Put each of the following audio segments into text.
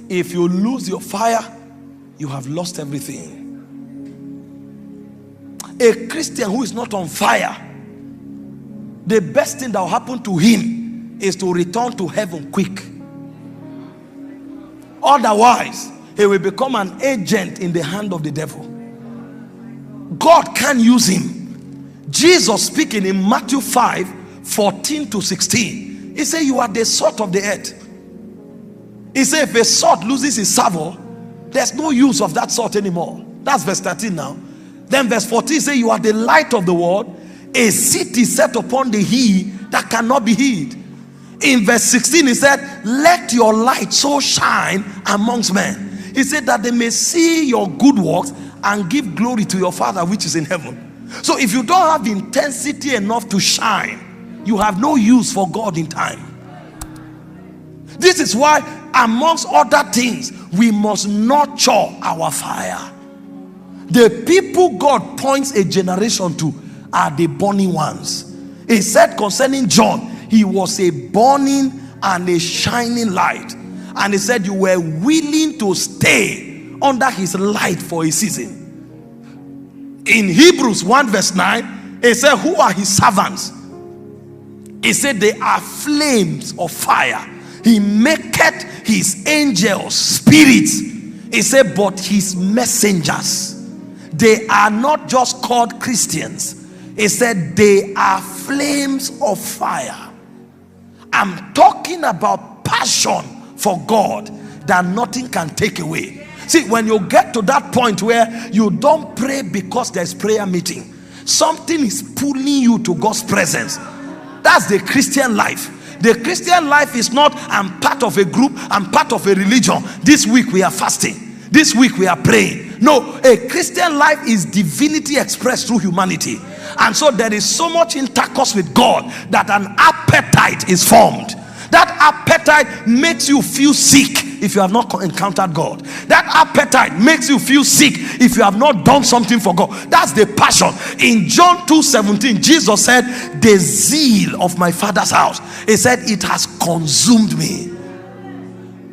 if you lose your fire, you have lost everything. A Christian who is not on fire, the best thing that will happen to him is to return to heaven quick. Otherwise, he will become an agent in the hand of the devil. God can use him. Jesus speaking in Matthew 5:14 to 16, he said, you are the salt of the earth. He said, if a salt loses its savor, there's no use of that salt anymore. That's verse 13 now. Then verse 14 says, you are the light of the world, a city set upon the hill that cannot be hid. In verse 16 he said, let your light so shine amongst men. He said that they may see your good works and give glory to your Father which is in heaven. So if you don't have intensity enough to shine, you have no use for God in time. This is why, amongst other things, we must nurture our fire. The people God points a generation to are the burning ones. He said concerning John, he was a burning and a shining light. And he said you were willing to stay under his light for a season. In Hebrews 1 verse 9, he said, who are his servants? He said they are flames of fire. He maketh his angels spirits. He said, but his messengers, they are not just called Christians. He said they are flames of fire. I'm talking about passion for God that nothing can take away. See, when you get to that point where you don't pray because there's prayer meeting, something is pulling you to God's presence. That's the Christian life. The Christian life is not, I'm part of a group, I'm part of a religion. This week we are fasting. This week we are praying. No, a Christian life is divinity expressed through humanity. And so there is so much intercourse with God that an appetite is formed. That appetite makes you feel sick if you have not encountered God. That appetite makes you feel sick if you have not done something for God. That's the passion. In John 2:17, Jesus said, the zeal of my Father's house, he said, it has consumed me.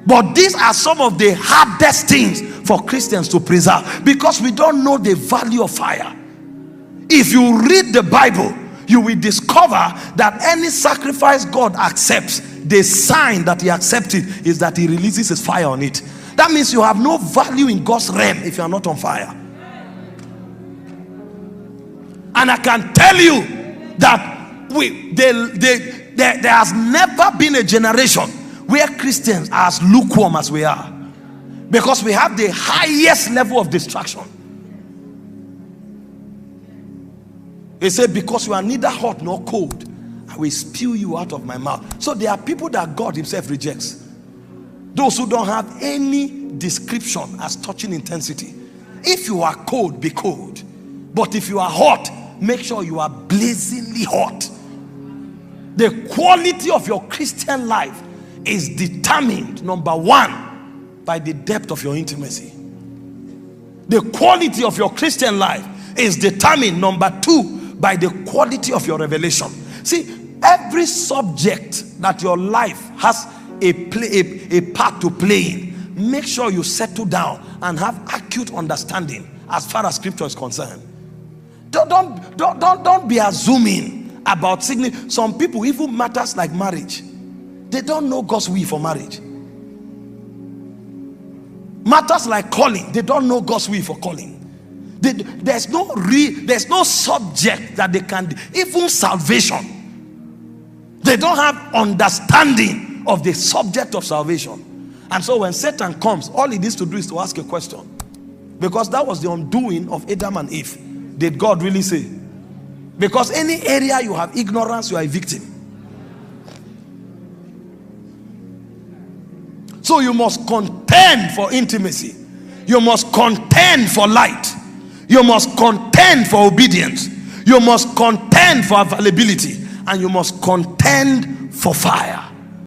But these are some of the hardest things for Christians to preserve, because we don't know the value of fire. If you read the Bible, you will discover that any sacrifice God accepts, the sign that he accepts it is that he releases his fire on it. That means you have no value in God's realm if you are not on fire. And I can tell you that there has never been a generation where Christians are as lukewarm as we are, because we have the highest level of distraction. He said, because you are neither hot nor cold, I will spew you out of my mouth. So there are people that God himself rejects. Those who don't have any description as touching intensity. If you are cold, be cold. But if you are hot, make sure you are blazingly hot. The quality of your Christian life is determined, number one, by the depth of your intimacy. The quality of your Christian life is determined, number two, by the quality of your revelation. See, every subject that your life has a part to play in, make sure you settle down and have acute understanding as far as scripture is concerned. Don't be assuming about significance. Some people, even matters like marriage, they don't know God's will for marriage. Matters like calling, they don't know God's will for calling. There's no subject that they can, even salvation, they don't have understanding of the subject of salvation. And so when Satan comes, all he needs to do is to ask a question, because that was the undoing of Adam and Eve. Did God really say? Because any area you have ignorance, you are a victim. So you must contend for intimacy. You must contend for light. You must contend for obedience. You must contend for availability. And you must contend for fire.